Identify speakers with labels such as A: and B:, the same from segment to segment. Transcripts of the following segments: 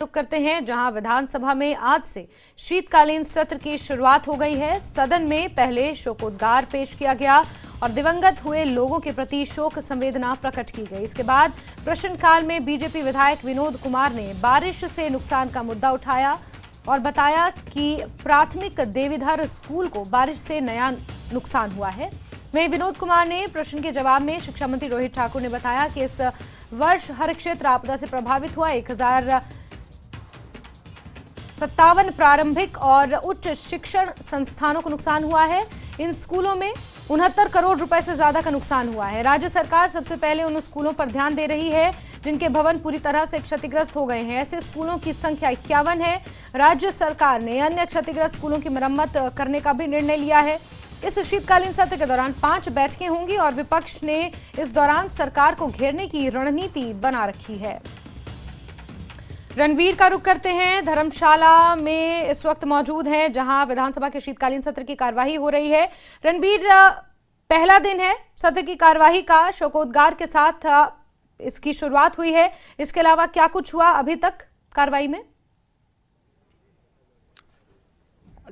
A: रुक करते हैं जहां विधानसभा में आज से शीतकालीन सत्र की शुरुआत हो गई है। सदन में पहले शोकोद्गार पेश किया गया और दिवंगत हुए लोगों के प्रति शोक संवेदना प्रकट की गई। इसके बाद प्रश्नकाल में बीजेपी विधायक विनोद कुमार ने बारिश से नुकसान का मुद्दा उठाया और बताया कि प्राथमिक देवीधर स्कूल को बारिश से नया नुकसान हुआ है। वहीं विनोद कुमार ने प्रश्न के जवाब में शिक्षा मंत्री रोहित ठाकुर ने बताया कि इस वर्ष हर क्षेत्र आपदा से प्रभावित हुआ। 1057 प्रारंभिक और उच्च शिक्षण संस्थानों को नुकसान हुआ है। इन स्कूलों में 69 करोड़ रुपए से ज्यादा का नुकसान हुआ है। राज्य सरकार सबसे पहले उन स्कूलों पर ध्यान दे रही है जिनके भवन पूरी तरह से क्षतिग्रस्त हो गए हैं। ऐसे स्कूलों की संख्या 51 है। राज्य सरकार ने अन्य क्षतिग्रस्त स्कूलों की मरम्मत करने का भी निर्णय लिया है। इस शीतकालीन सत्र के दौरान 5 बैठकें होंगी और विपक्ष ने इस दौरान सरकार को घेरने की रणनीति बना रखी है। रणबीर का रुख करते हैं, धर्मशाला में इस वक्त मौजूद हैं जहां विधानसभा के शीतकालीन सत्र की कार्यवाही हो रही है। रणबीर, पहला दिन है सत्र की कार्यवाही का, शोकोद्गार के साथ इसकी शुरुआत हुई है। इसके अलावा क्या कुछ हुआ अभी तक कार्रवाई में?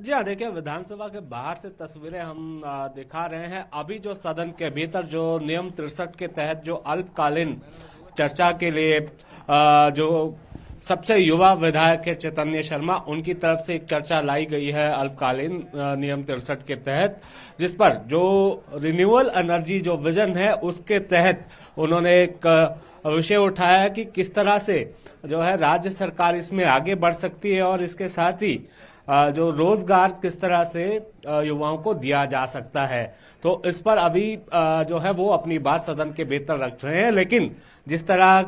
B: जी हाँ, देखिए विधानसभा के बाहर से तस्वीरें हम दिखा रहे हैं। अभी जो सदन के भीतर जो नियम 63 के तहत जो अल्पकालीन चर्चा के लिए जो सबसे युवा विधायक है चैतन्य शर्मा, उनकी तरफ से एक चर्चा लाई गई है अल्पकालीन नियम 63 के तहत, जिस पर जो रिन्यूएबल एनर्जी जो विजन है उसके तहत उन्होंने एक विषय उठाया है कि किस तरह से जो है राज्य सरकार इसमें आगे बढ़ सकती है और इसके साथ ही जो रोजगार किस तरह से युवाओं को दिया जा सकता है। तो इस पर अभी जो है वो अपनी बात सदन के भीतर रख रहे हैं। लेकिन जिस तरह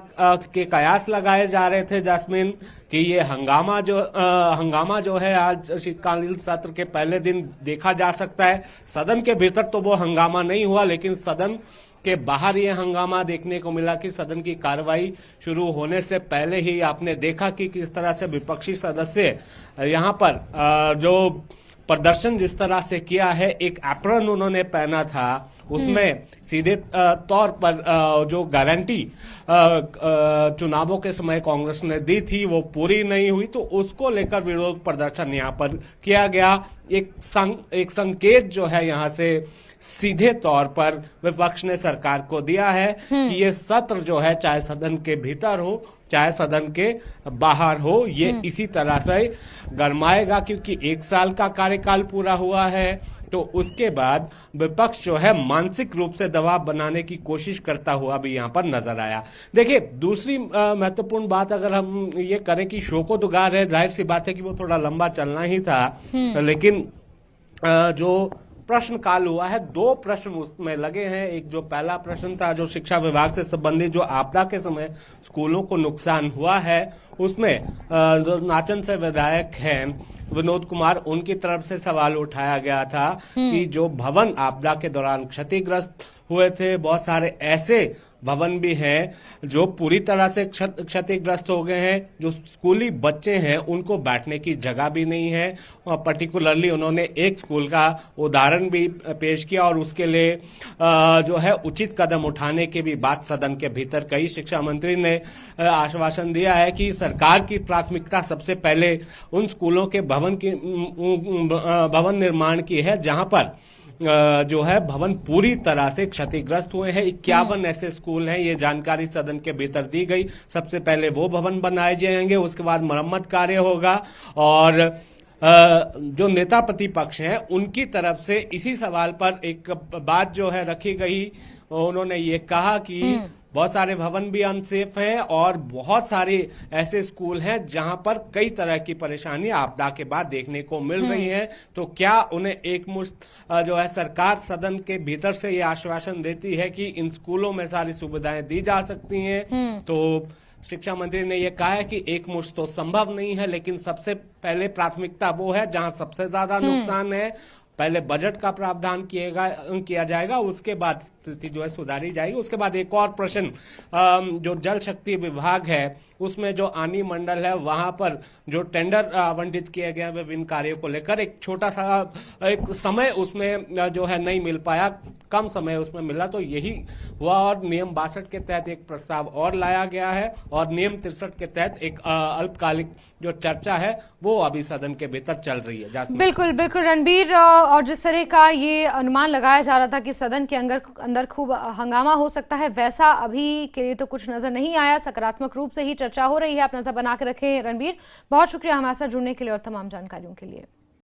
B: के कयास लगाए जा रहे थे जैस्मिन कि ये हंगामा जो है आज शीतकालीन सत्र के पहले दिन देखा जा सकता है। सदन के भीतर तो वो हंगामा नहीं हुआ, लेकिन सदन के बाहर ये हंगामा देखने को मिला कि सदन की कार्रवाई शुरू होने से पहले ही आपने देखा कि किस तरह से विपक्षी सदस्य यहाँ पर जो प्रदर्शन जिस तरह से किया है। एक एप्रन उन्होंने पहना था, उसमें सीधे तौर पर जो गारंटी चुनावों के समय कांग्रेस ने दी थी वो पूरी नहीं हुई, तो उसको लेकर विरोध प्रदर्शन यहाँ पर किया गया। एक संकेत जो है यहाँ से सीधे तौर पर विपक्ष ने सरकार को दिया है कि ये सत्र जो है चाहे सदन के भीतर हो चाहे सदन के बाहर हो, ये इसी तरह से गरमाएगा, क्योंकि 1 साल का कार्यकाल पूरा हुआ है। तो उसके बाद विपक्ष जो है मानसिक रूप से दबाव बनाने की कोशिश करता हुआ भी यहाँ पर नजर आया। देखिए, दूसरी महत्वपूर्ण बात अगर हम ये करें कि शोकोद्गार है, जाहिर सी बात है कि वो थोड़ा लंबा चलना ही था, लेकिन जो प्रश्न काल हुआ है 2 प्रश्न उसमें लगे हैं। एक जो पहला प्रश्न था जो शिक्षा विभाग से संबंधित जो आपदा के समय स्कूलों को नुकसान हुआ है, उसमें जो नाचन से विधायक हैं विनोद कुमार, उनकी तरफ से सवाल उठाया गया था कि जो भवन आपदा के दौरान क्षतिग्रस्त हुए थे, बहुत सारे ऐसे भवन भी हैं जो पूरी तरह से क्षतिग्रस्त हो गए हैं। जो स्कूली बच्चे हैं उनको बैठने की जगह भी नहीं है। और पर्टिकुलरली उन्होंने एक स्कूल का उदाहरण भी पेश किया और उसके लिए जो है उचित कदम उठाने की भी बात सदन के भीतर कही। शिक्षा मंत्री ने आश्वासन दिया है कि सरकार की प्राथमिकता सबसे पहले उन स्कूलों के भवन निर्माण की है जहां पर जो है भवन पूरी तरह से क्षतिग्रस्त हुए हैं। 51 ऐसे स्कूल हैं, ये जानकारी सदन के भीतर दी गई। सबसे पहले वो भवन बनाए जाएंगे, उसके बाद मरम्मत कार्य होगा। और जो नेता प्रतिपक्ष हैं उनकी तरफ से इसी सवाल पर एक बात जो है रखी गई। उन्होंने ये कहा कि बहुत सारे भवन भी अनसेफ हैं और बहुत सारे ऐसे स्कूल हैं जहां पर कई तरह की परेशानी आपदा के बाद देखने को मिल रही है। तो क्या उन्हें एकमुश्त जो है सरकार सदन के भीतर से ये आश्वासन देती है कि इन स्कूलों में सारी सुविधाएं दी जा सकती हैं? तो शिक्षा मंत्री ने यह कहा है कि एकमुश्त तो संभव नहीं है, लेकिन सबसे पहले प्राथमिकता वो है जहां सबसे ज्यादा नुकसान है। पहले बजट का प्रावधान किया जाएगा, उसके बाद स्थिति जो है सुधारी जाएगी। उसके बाद एक और प्रश्न, जो जल शक्ति विभाग है उसमें जो आनी मंडल है वहां पर जो टेंडर आवंटित किए गए विभिन्न कार्यों को लेकर एक छोटा सा एक समय उसमें जो है नहीं मिल पाया, कम समय उसमें मिला, तो यही हुआ और नियम 62 के तहत एक प्रस्ताव और लाया गया है और नियम 63 के तहत एक अल्पकालिक जो चर्चा है वो अभी सदन के भीतर चल रही है।
A: बिल्कुल बिल्कुल रणबीर, और जिस तरह का ये अनुमान लगाया जा रहा था कि सदन के अंदर खूब हंगामा हो सकता है, वैसा अभी के लिए तो कुछ नजर नहीं आया। सकारात्मक रूप से ही चर्चा हो रही है। आप नजर बना के रखें रणबीर। बहुत शुक्रिया हमारे साथ जुड़ने के लिए और तमाम जानकारियों के लिए।